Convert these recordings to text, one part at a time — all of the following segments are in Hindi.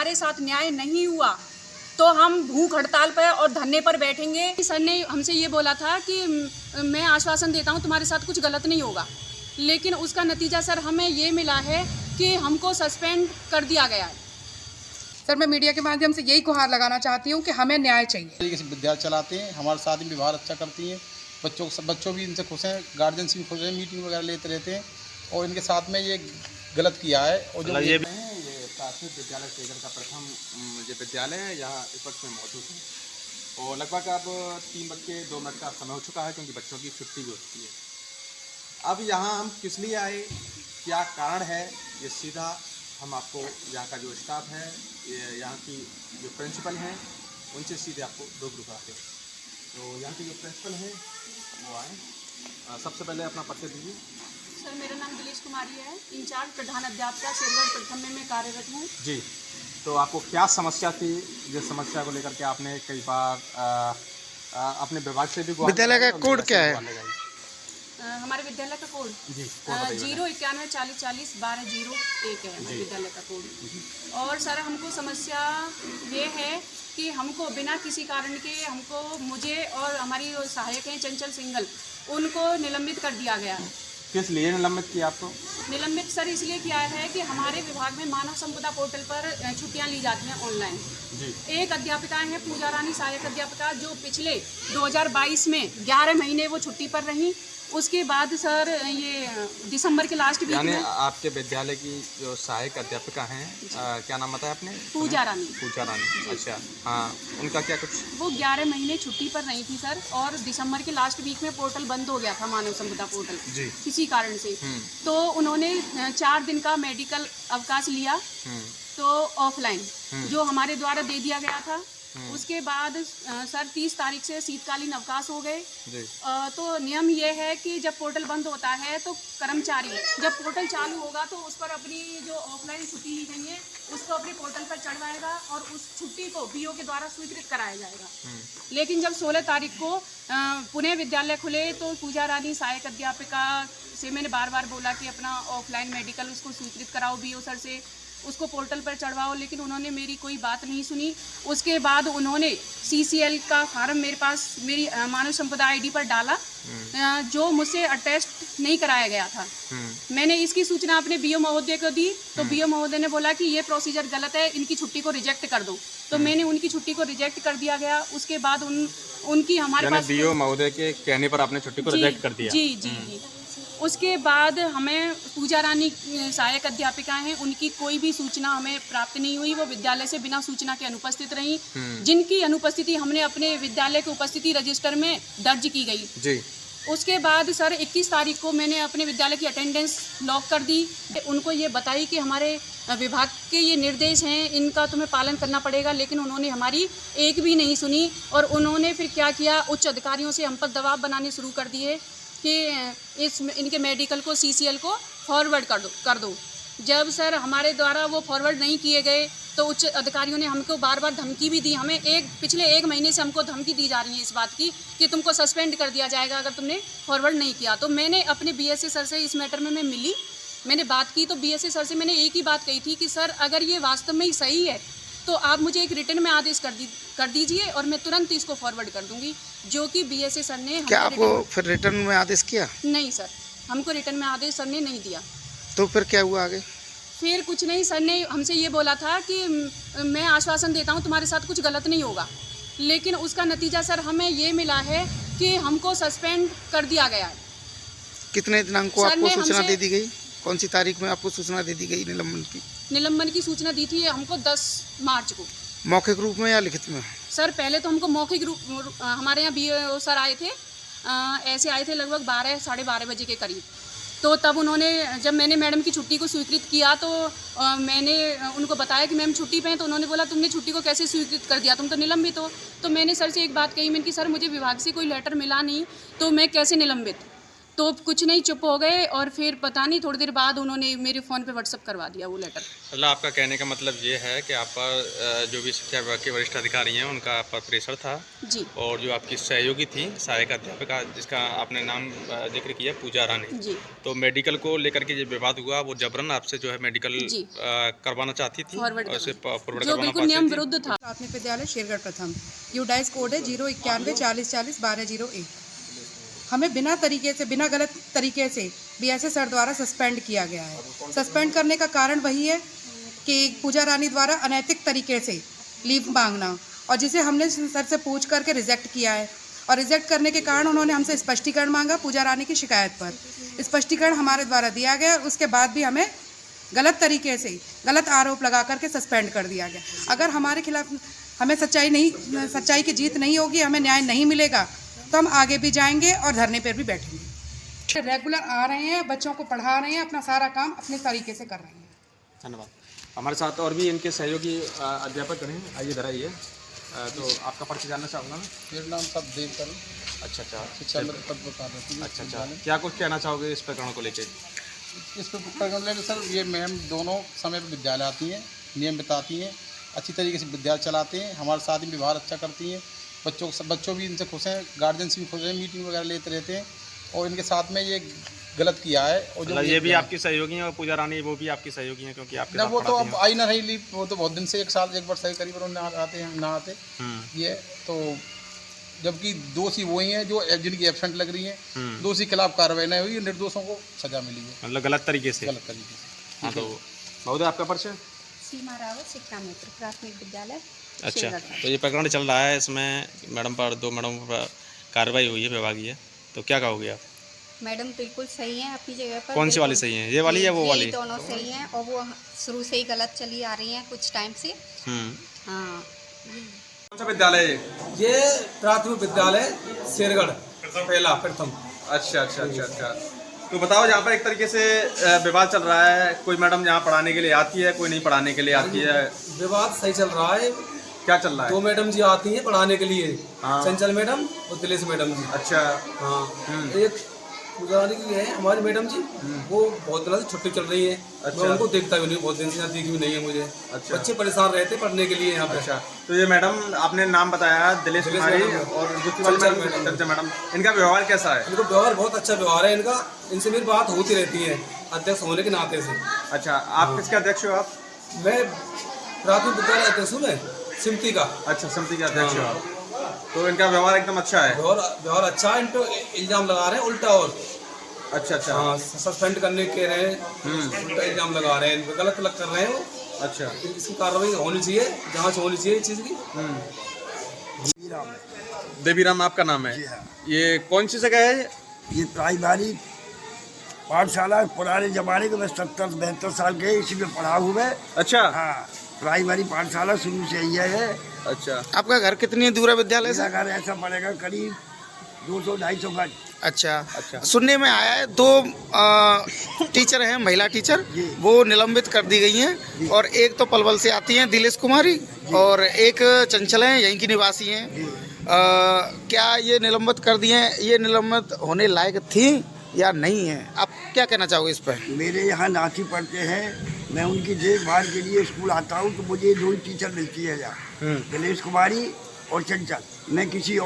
हमारे साथ न्याय नहीं हुआ तो हम भूख हड़ताल पर और धरने पर बैठेंगे। सर ने हमसे ये बोला था कि मैं आश्वासन देता हूँ तुम्हारे साथ कुछ गलत नहीं होगा, लेकिन उसका नतीजा सर हमें ये मिला है कि हमको सस्पेंड कर दिया गया है। सर मैं मीडिया के माध्यम से यही गुहार लगाना चाहती हूँ कि हमें न्याय चाहिए। किसी विद्यालय चलाते हैं, हमारे साथ भी व्यवहार अच्छा करती हैं, बच्चों भी इनसे खुश हैं, गार्जियन भी खुश हैं, मीटिंग वगैरह लेते रहते हैं और इनके साथ में ये गलत किया है। और जो ये प्राथमिक विद्यालय शेखर का प्रथम जो विद्यालय है यहाँ इस वक्त में मौजूद है और लगभग अब 3:02 का समय हो चुका है क्योंकि बच्चों की छुट्टी भी हो चुकी है। अब यहाँ हम किस लिए आए, क्या कारण है, ये सीधा हम आपको यहाँ का जो स्टाफ है, यहाँ की जो प्रिंसिपल हैं उनसे सीधे आपको रूबरू कराते हैं। तो यहाँ की जो प्रिंसिपल हैं वो आए। सबसे पहले अपना परिचय दीजिए। सर मेरा नाम दिलेश कुमारी है, इंचार्ज प्रधान अध्यापिका शेरगढ़ प्रथम में मैं कार्यरत हूँ। जी, तो आपको क्या समस्या थी, जिस समस्या को लेकर के आपने कई बार अपने विभाग से भी विद्यालय का कोड क्या है? हमारे विद्यालय का कोड 09140401201 है हमारे विद्यालय का कोड। और सर हमको समस्या ये है कि हमको बिना किसी कारण के मुझे और हमारी जो सहायक हैं चंचल सिंघल, उनको निलंबित कर दिया गया है। किस लिए निलंबित किया आपको? निलंबित सर इसलिए किया है कि हमारे विभाग में मानव संपदा पोर्टल पर छुट्टियां ली जाती हैं ऑनलाइन। एक अध्यापिका है पूजा रानी सहायक अध्यापिका, जो पिछले 2022 में 11 महीने वो छुट्टी पर रहीं। उसके बाद सर ये दिसंबर के लास्ट वीक यानी में आपके विद्यालय की जो सहायक अध्यापिका हैं, क्या नाम बताया आपने? पूजा रानी। पूजा रानी, अच्छा हाँ, उनका क्या कुछ? वो 11 महीने छुट्टी पर रही थी सर, और दिसंबर के लास्ट वीक में पोर्टल बंद हो गया था मानव संपदा पोर्टल जी किसी कारण से। तो उन्होंने 4 दिन का मेडिकल अवकाश लिया, तो ऑफलाइन जो हमारे द्वारा दे दिया गया था। उसके बाद सर 30 तारीख से शीतकालीन अवकाश हो गए। तो नियम ये है कि जब पोर्टल बंद होता है तो कर्मचारी जब पोर्टल चालू होगा तो उस पर अपनी जो ऑफलाइन छुट्टी ली गई है उसको अपने पोर्टल पर चढ़वाएगा और उस छुट्टी को बीओ के द्वारा स्वीकृत कराया जाएगा। लेकिन जब 16 तारीख को पुणे विद्यालय खुले तो पूजा रानी सहायक अध्यापिका से मैंने बार बार बोला कि अपना ऑफलाइन मेडिकल उसको स्वीकृत कराओ बीओ सर से, उसको पोर्टल पर चढ़वाओ, लेकिन उन्होंने मेरी कोई बात नहीं सुनी। उसके बाद उन्होंने CCL का फार्म मेरे पास मेरी मानव संपदा आईडी पर डाला, जो मुझसे अटेस्ट नहीं कराया गया था। मैंने इसकी सूचना अपने बीओ महोदय को दी, तो बीओ महोदय ने बोला कि ये प्रोसीजर गलत है, इनकी छुट्टी को रिजेक्ट कर दो। तो मैंने उनकी छुट्टी को रिजेक्ट कर दिया गया। उसके बाद उनकी हमारे पास बीओ महोदय के कहने पर आपने छुट्टी को रिजेक्ट कर दिया? जी जी जी। उसके बाद हमें पूजा रानी सहायक अध्यापिका हैं, उनकी कोई भी सूचना हमें प्राप्त नहीं हुई। वो विद्यालय से बिना सूचना के अनुपस्थित रहीं, जिनकी अनुपस्थिति हमने अपने विद्यालय के उपस्थिति रजिस्टर में दर्ज की गई जी। उसके बाद सर 21 तारीख को मैंने अपने विद्यालय की अटेंडेंस लॉक कर दी। उनको ये बताई कि हमारे विभाग के ये निर्देश हैं, इनका तुम्हें पालन करना पड़ेगा, लेकिन उन्होंने हमारी एक भी नहीं सुनी। और उन्होंने फिर क्या किया, उच्च अधिकारियों से हम पर दबाव बनाने शुरू कर दिए कि इनके मेडिकल को CCL को फॉरवर्ड कर दो। जब सर हमारे द्वारा वो फॉरवर्ड नहीं किए गए तो उच्च अधिकारियों ने हमको बार बार धमकी भी दी। हमें पिछले 1 महीने से हमको धमकी दी जा रही है इस बात की कि तुमको सस्पेंड कर दिया जाएगा अगर तुमने फॉरवर्ड नहीं किया। तो मैंने अपने BSA सर से इस मैटर में मैं मिली, मैंने बात की, तो BSA सर से मैंने एक ही बात कही थी कि सर अगर ये वास्तव में ही सही है तो आप मुझे एक रिटर्न में आदेश कर दीजिए और मैं तुरंत इसको फॉरवर्ड कर दूंगी, जो कि BSA सर ने। क्या आपको फिर रिटर्न में आदेश किया? नहीं सर, हमको रिटर्न में आदेश सर ने नहीं दिया। तो फिर क्या हुआ आगे? फिर कुछ नहीं, सर ने हमसे ये बोला था कि मैं आश्वासन देता हूँ तुम्हारे साथ कुछ गलत नहीं होगा, लेकिन उसका नतीजा सर हमें ये मिला है कि हमको सस्पेंड कर दिया गया है। कितने दिनांक को आपको सूचना दे दी गई? कौन सी तारीख में आपको सूचना दे दी गई निलंबन की? निलंबन की सूचना दी थी हमको 10 मार्च को। मौखिक रूप में या लिखित में? सर पहले तो हमको मौखिक रूप, हमारे यहाँ BO सर आए थे, ऐसे आए थे लगभग 12 साढ़े 12 बजे के करीब। तो तब उन्होंने, जब मैंने मैडम की छुट्टी को स्वीकृत किया तो मैंने उनको बताया कि मैम छुट्टी पे हैं, तो उन्होंने बोला तुमने छुट्टी को कैसे स्वीकृत कर दिया, तुम तो निलंबित हो। तो मैंने सर से एक बात कही, मैंने कि सर मुझे विभाग से कोई लेटर मिला नहीं तो मैं कैसे निलंबित। तो कुछ नहीं, चुप हो गए और फिर पता नहीं थोड़ी देर बाद उन्होंने मेरे फ़ोन पे व्हाट्सअप करवा दिया वो लेटर। मतलब आपका कहने का मतलब ये है कि आप पर जो भी शिक्षा विभाग के वरिष्ठ अधिकारी हैं उनका आप पर प्रेशर था जी और जो आपकी सहयोगी थी सहायक अध्यापिका जिसका आपने नाम जिक्र किया पूजा रानी, जी तो मेडिकल को लेकर के जो विवाद हुआ वो जबरन आपसे जो है मेडिकल जी। करवाना चाहती थी फॉरवर्ड और उसे फॉरवर्ड जो करवाना बिल्कुल पाती नियम थी। विरुद्ध था। प्राथमिक विद्यालय शेरगढ़ प्रथम, यूडाइस कोड है 091 40 40 1201। हमें बिना गलत तरीके से बीएसए सर द्वारा सस्पेंड किया गया है। सस्पेंड करने का कारण वही है कि पूजा रानी द्वारा अनैतिक तरीके से लीव मांगना, और जिसे हमने सर से पूछ करके रिजेक्ट किया है, और रिजेक्ट करने के कारण उन्होंने हमसे स्पष्टीकरण मांगा पूजा रानी की शिकायत पर। स्पष्टीकरण हमारे द्वारा दिया गया, उसके बाद भी हमें गलत तरीके से गलत आरोप लगा करके सस्पेंड कर दिया गया। अगर हमारे खिलाफ हमें सच्चाई की जीत नहीं होगी, हमें न्याय नहीं मिलेगा, तो हम आगे भी जाएंगे और धरने पर भी बैठेंगे। रेगुलर आ रहे हैं, बच्चों को पढ़ा रहे हैं, अपना सारा काम अपने तरीके से कर रहे हैं। धन्यवाद। हमारे साथ और भी इनके सहयोगी अध्यापक हैं, आइए इधर आइए। तो आपका परिचय जानना चाहूँगा मैं। मेरा नाम सब देव कर। अच्छा शिक्षा में पद पर कार्यरत हूँ। अच्छा, क्या कुछ कहना चाहोगे इस प्रकरण को लेकर? इस प्रकरण लेकर सर ये मैम दोनों समय पर विद्यालय आती हैं, नियम बताती हैं, अच्छी तरीके से विद्यालय चलाते हैं, हमारे साथ ही व्यवहार अच्छा करती हैं। बच्चों भी इनसे खुश हैं, गार्जियंस भी खुश हैं, मीटिंग वगैरह लेते रहते हैं। और इनके साथ में ये गलत किया है। और जो ये भी आपकी सहयोगी हैं और पूजा रानी वो भी आपकी सहयोगी हैं क्योंकि आपके ना साथ वो तो पढ़ाती अब आई ना रही लीव, वो तो बहुत दिन से 1 साल 1 वर्ष से करीब उन्होंने आते हैं ना आते ये तो, जबकि दोषी वही हैं जो जिनकी एब्सेंट लग रही हैं। दोषी के खिलाफ कार्रवाई नहीं हुई, निर्दोषों को सजा मिली है मतलब गलत तरीके से। हाँ, तो महोदय आपका परिचय? सीमा रावत, शिक्षा मित्र, प्राथमिक विद्यालय। अच्छा, तो ये प्रकरण चल रहा है, इसमें दो मैडम पर कार्रवाई हुई है विभागीय, तो क्या कहोगे आप? मैडम बिल्कुल सही है अपनी जगह पर। कौन सी वाली सही है, ये वाली या वो वाली? दोनों सही हैं और वो शुरू से ही गलत चली आ रही हैं कुछ टाइम से। हाँ। कौन सा विद्यालय? ये प्राथमिक विद्यालय शेरगढ़ पहला प्रथम। अच्छा। तो बताओ, यहाँ पर एक तरीके से विवाद चल रहा है, कोई मैडम यहाँ पढ़ाने के लिए आती है, कोई नहीं पढ़ाने के लिए आती है। विवाद सही चल रहा है। क्या चल रहा है? 2 मैडम जी आती हैं पढ़ाने के लिए, चंचल मैडम और दिलेश मैडम जी। अच्छा। हाँ, एक पूजा रानी की है हमारी मैडम जी, वो बहुत दिनों से छुट्टी चल रही है। अच्छा। मैं उनको देखता भी नहीं, बहुत दिन से यहाँ दिखी भी नहीं है मुझे। अच्छा। बच्चे परेशान रहते पढ़ने के लिए यहाँ पे। अच्छा, तो ये मैडम आपने नाम बताया दिलेश कुमारी और दूसरी वाली मैडम, इनका व्यवहार कैसा है? इनको व्यवहार बहुत अच्छा व्यवहार है इनका, इनसे मेरी बात होती रहती है अध्यक्ष होने के नाते से। अच्छा, आप किसके अध्यक्ष हो? आप? मैं प्राथमिक विद्यालय अध्यक्ष हूँ, मैं समिति का। अच्छा, समिति के अध्यक्ष हो आप। तो इनका व्यवहार एकदम अच्छा है? व्यवहार अच्छा है। इन पे इल्जाम लगा रहे हैं उल्टा, और अच्छा। हाँ, सस्पेंड करने के रहे हैं, उल्टा इल्जाम लगा रहे हैं, गलत कर रहे हैं वो। अच्छा, इसकी कार्रवाई होनी चाहिए, जांच होनी चाहिए इस चीज़ की। देवीराम आपका नाम है? ये कौन सी जगह है? ये प्राइमरी पाठशाला पुराने जमाने के, मैं 70-72 साल के इसी में पढ़ा हूँ मैं। अच्छा। हाँ, प्राइमरी पाठशाला शुरू से ही है। अच्छा, आपका घर कितनी दूर है विद्यालय से? मेरा घर ऐसा पड़ेगा करीब 200-250 गज। अच्छा। सुनने में आया है 2 टीचर हैं, महिला टीचर, वो निलंबित कर दी गई हैं, और एक तो पलवल से आती हैं दिलेश कुमारी, और एक चंचल हैं, यहीं की निवासी हैं। क्या ये निलंबित कर दिए हैं, ये निलंबित होने लायक थी या नहीं है? आप क्या कहना चाहोगे इस पर? मेरे यहाँ नाती पढ़ते हैं, मैं उनकी देखभाल के लिए स्कूल आता हूँ, तो मुझे 2 ही टीचर मिलती है यहाँ, दिलेश कुमारी और चंचल। मैं किसी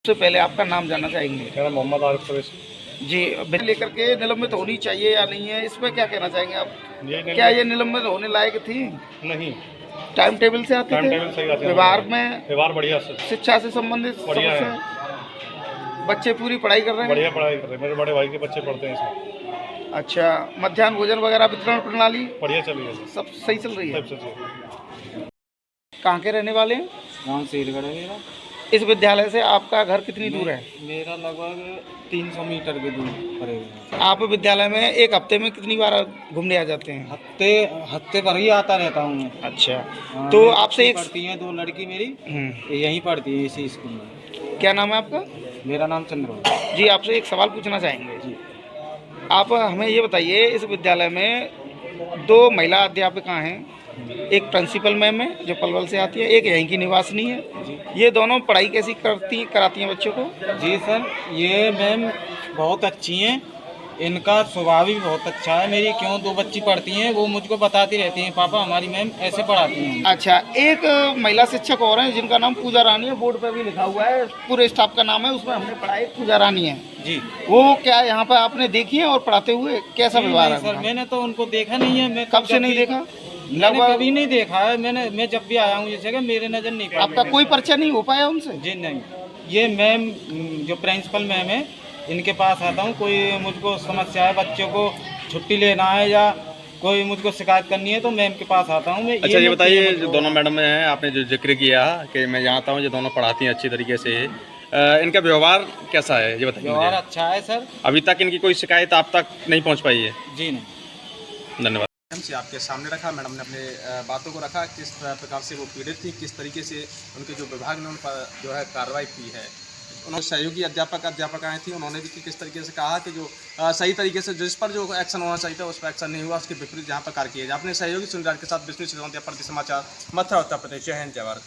सबसे पहले आपका नाम जानना चाहेंगे? मेरा मोहम्मद आरिफ कुरैशी जी। लेकर के निलंबित होनी चाहिए या नहीं है, इस पर क्या कहना चाहेंगे आप? क्या ये निलंबित होने लायक थी? नहीं, टाइम टेबल से आती टाइम थी? टेबल सही आती है। व्यवहार बढ़िया से, शिक्षा से संबंधित बढ़िया है। बच्चे पूरी पढ़ाई कर रहे हैं? बढ़िया पढ़ाई कर रहे हैं, मेरे बड़े भाई के बच्चे पढ़ते हैं इसमें। अच्छा, मध्याह्न भोजन वगैरह वितरण प्रणाली बढ़िया चल रही है, सब सही चल रही है? सब सही। कहाँ के रहने वाले हैं? गाँव शेरगढ़ है मेरा। इस विद्यालय से आपका घर कितनी दूर है? मेरा लगभग 300 मीटर के दूर पड़ेगा। आप विद्यालय में एक हफ्ते में कितनी बार घूमने आ जाते हैं? हफ्ते पर ही आता रहता हूँ मैं। अच्छा, तो आपसे एक पढ़ती हैं 2 लड़की मेरी, यहीं पढ़ती है इसी स्कूल में। क्या नाम है आपका? मेरा नाम चंद्र जी। आपसे एक सवाल पूछना चाहेंगे जी। आप हमें ये बताइए, इस विद्यालय में 2 महिला अध्यापिका हैं, एक प्रिंसिपल मैम है जो पलवल से आती है, एक यहीं की निवासिनी है। ये दोनों पढ़ाई कैसी कराती हैं बच्चों को? जी सर, ये मैम बहुत अच्छी हैं, इनका स्वभाव भी बहुत अच्छा है। मेरी क्यों 2 बच्ची पढ़ती हैं, वो मुझको बताती रहती हैं पापा हमारी मैम ऐसे पढ़ाती हैं। अच्छा, एक महिला शिक्षक और हैं जिनका नाम पूजा रानी है, बोर्ड पे भी लिखा हुआ है, पूरे स्टाफ का नाम है, उसमें हमने पढ़ा है पूजा रानी है जी। वो क्या यहाँ पर आपने देखी है और पढ़ाते हुए कैसा व्यवहार है सर उनका? मैंने तो उनको देखा नहीं है। मैं कब से नहीं देखा? मैंने कभी नहीं देखा है। मैं जब भी आया हूँ इस जगह मेरे नज़र नहीं पड़ा। आपका कोई परिचय नहीं हो पाया उनसे? जी नहीं, ये मैम जो प्रिंसिपल मैम है इनके पास आता हूँ, कोई मुझको समस्या है, बच्चों को छुट्टी लेना है या कोई मुझको शिकायत करनी है तो मैम के पास आता हूँ मैं। अच्छा ये बताइए, जो दोनों मैडम हैं आपने जो जिक्र किया कि मैं यहाँ आता हूँ, ये दोनों पढ़ाती हैं अच्छी तरीके से, इनका व्यवहार कैसा है ये बताइए? व्यवहार अच्छा है सर। अभी तक इनकी कोई शिकायत आप तक नहीं पहुँच पाई है? जी नहीं। धन्यवाद। मैडम से आपके सामने रखा, मैडम ने अपने बातों को रखा, किस प्रकार से वो पीड़ित थी, किस तरीके से उनके जो विभाग ने उन पर जो है कार्रवाई की है। उन्होंने सहयोगी अध्यापकाएँ थी, उन्होंने भी किस तरीके से कहा कि जो सही तरीके से जिस पर जो एक्शन होना चाहिए था उस पर एक्शन नहीं हुआ, उसके विपरीत जहाँ पर कार्य किया जाए। अपने सहयोगी सुनिल के साथ विष्णु सिसोदिया, समाचार, मथुरा, उत्तर प्रदेश। जय हिंद, जय भारत।